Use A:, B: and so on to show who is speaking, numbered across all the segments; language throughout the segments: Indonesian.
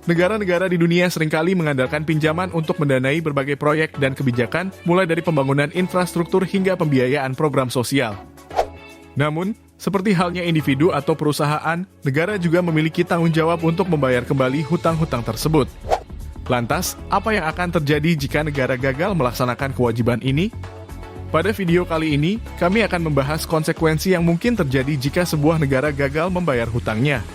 A: Negara-negara di dunia seringkali mengandalkan pinjaman untuk mendanai berbagai proyek dan kebijakan, mulai dari pembangunan infrastruktur hingga pembiayaan program sosial. Namun, seperti halnya individu atau perusahaan, negara juga memiliki tanggung jawab untuk membayar kembali hutang-hutang tersebut. Lantas, apa yang akan terjadi jika negara gagal melaksanakan kewajiban ini? Pada video kali ini, kami akan membahas konsekuensi yang mungkin terjadi jika sebuah negara gagal membayar hutangnya.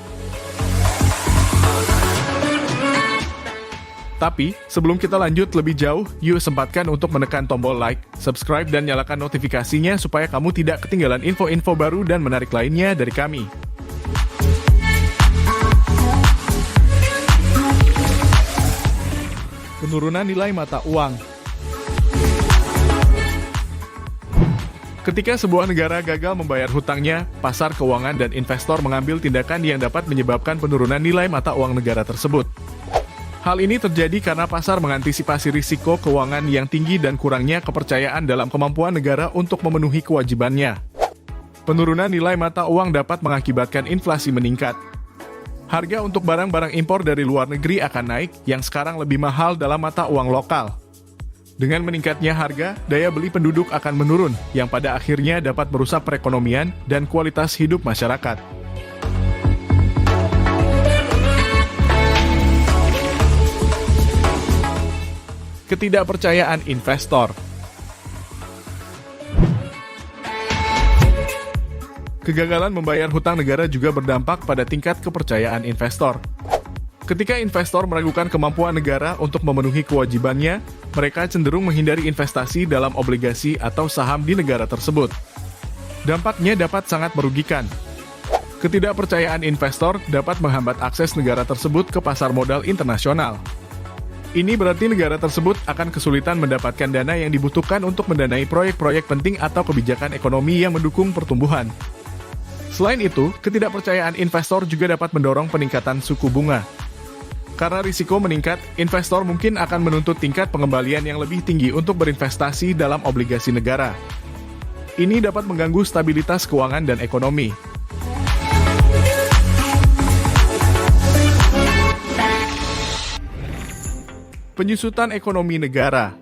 A: Tapi, sebelum kita lanjut lebih jauh, yuk sempatkan untuk menekan tombol like, subscribe, dan nyalakan notifikasinya supaya kamu tidak ketinggalan info-info baru dan menarik lainnya dari kami. Penurunan nilai mata uang. Ketika sebuah negara gagal membayar hutangnya, pasar keuangan dan investor mengambil tindakan yang dapat menyebabkan penurunan nilai mata uang negara tersebut. Hal ini terjadi karena pasar mengantisipasi risiko keuangan yang tinggi dan kurangnya kepercayaan dalam kemampuan negara untuk memenuhi kewajibannya. Penurunan nilai mata uang dapat mengakibatkan inflasi meningkat. Harga untuk barang-barang impor dari luar negeri akan naik, yang sekarang lebih mahal dalam mata uang lokal. Dengan meningkatnya harga, daya beli penduduk akan menurun, yang pada akhirnya dapat merusak perekonomian dan kualitas hidup masyarakat. Ketidakpercayaan investor. Kegagalan membayar hutang negara juga berdampak pada tingkat kepercayaan investor. Ketika investor meragukan kemampuan negara untuk memenuhi kewajibannya, mereka cenderung menghindari investasi dalam obligasi atau saham di negara tersebut. Dampaknya dapat sangat merugikan. Ketidakpercayaan investor dapat menghambat akses negara tersebut ke pasar modal internasional. Ini berarti negara tersebut akan kesulitan mendapatkan dana yang dibutuhkan untuk mendanai proyek-proyek penting atau kebijakan ekonomi yang mendukung pertumbuhan. Selain itu, ketidakpercayaan investor juga dapat mendorong peningkatan suku bunga. Karena risiko meningkat, investor mungkin akan menuntut tingkat pengembalian yang lebih tinggi untuk berinvestasi dalam obligasi negara. Ini dapat mengganggu stabilitas keuangan dan ekonomi. Penyusutan ekonomi negara.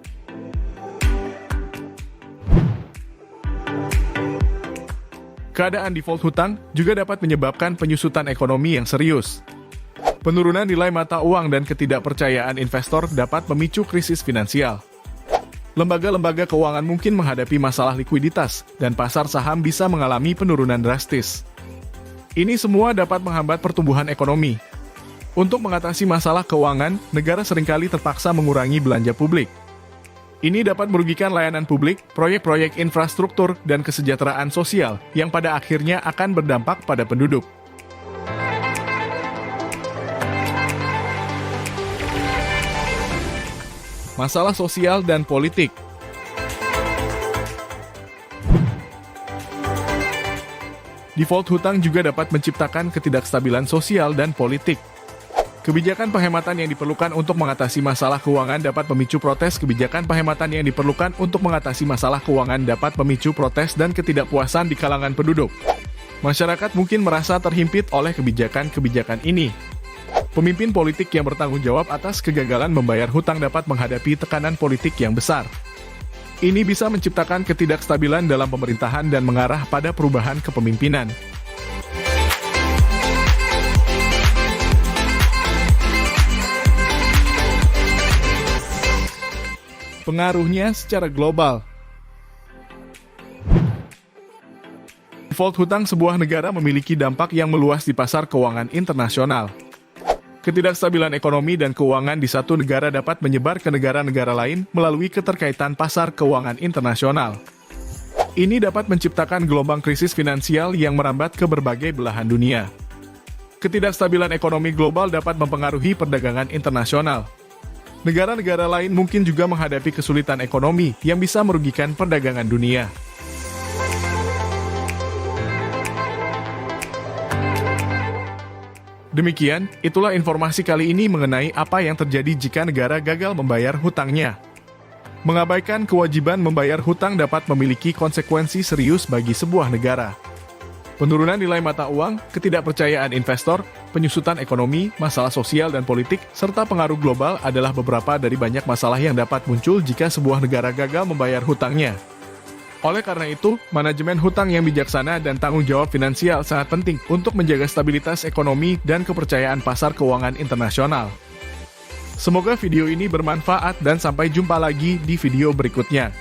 A: Keadaan default hutang juga dapat menyebabkan penyusutan ekonomi yang serius. Penurunan nilai mata uang dan ketidakpercayaan investor dapat memicu krisis finansial. Lembaga-lembaga keuangan mungkin menghadapi masalah likuiditas, dan pasar saham bisa mengalami penurunan drastis. Ini semua dapat menghambat pertumbuhan ekonomi. Untuk mengatasi masalah keuangan, negara seringkali terpaksa mengurangi belanja publik. Ini dapat merugikan layanan publik, proyek-proyek infrastruktur, dan kesejahteraan sosial yang pada akhirnya akan berdampak pada penduduk. Masalah sosial dan politik. Default hutang juga dapat menciptakan ketidakstabilan sosial dan politik. Kebijakan penghematan yang diperlukan untuk mengatasi masalah keuangan dapat memicu protes. Kebijakan penghematan yang diperlukan untuk mengatasi masalah keuangan dapat memicu protes dan ketidakpuasan di kalangan penduduk. Masyarakat mungkin merasa terhimpit oleh kebijakan-kebijakan ini. Pemimpin politik yang bertanggung jawab atas kegagalan membayar hutang dapat menghadapi tekanan politik yang besar. Ini bisa menciptakan ketidakstabilan dalam pemerintahan dan mengarah pada perubahan kepemimpinan. Pengaruhnya secara global. Default hutang sebuah negara memiliki dampak yang meluas di pasar keuangan internasional. Ketidakstabilan ekonomi dan keuangan di satu negara dapat menyebar ke negara-negara lain melalui keterkaitan pasar keuangan internasional. Ini dapat menciptakan gelombang krisis finansial yang merambat ke berbagai belahan dunia. Ketidakstabilan ekonomi global dapat mempengaruhi perdagangan internasional. Negara-negara lain mungkin juga menghadapi kesulitan ekonomi yang bisa merugikan perdagangan dunia. Demikian, itulah informasi kali ini mengenai apa yang terjadi jika negara gagal membayar hutangnya. Mengabaikan kewajiban membayar hutang dapat memiliki konsekuensi serius bagi sebuah negara. Penurunan nilai mata uang, ketidakpercayaan investor, penyusutan ekonomi, masalah sosial dan politik, serta pengaruh global adalah beberapa dari banyak masalah yang dapat muncul jika sebuah negara gagal membayar hutangnya. Oleh karena itu, manajemen hutang yang bijaksana dan tanggung jawab finansial sangat penting untuk menjaga stabilitas ekonomi dan kepercayaan pasar keuangan internasional. Semoga video ini bermanfaat dan sampai jumpa lagi di video berikutnya.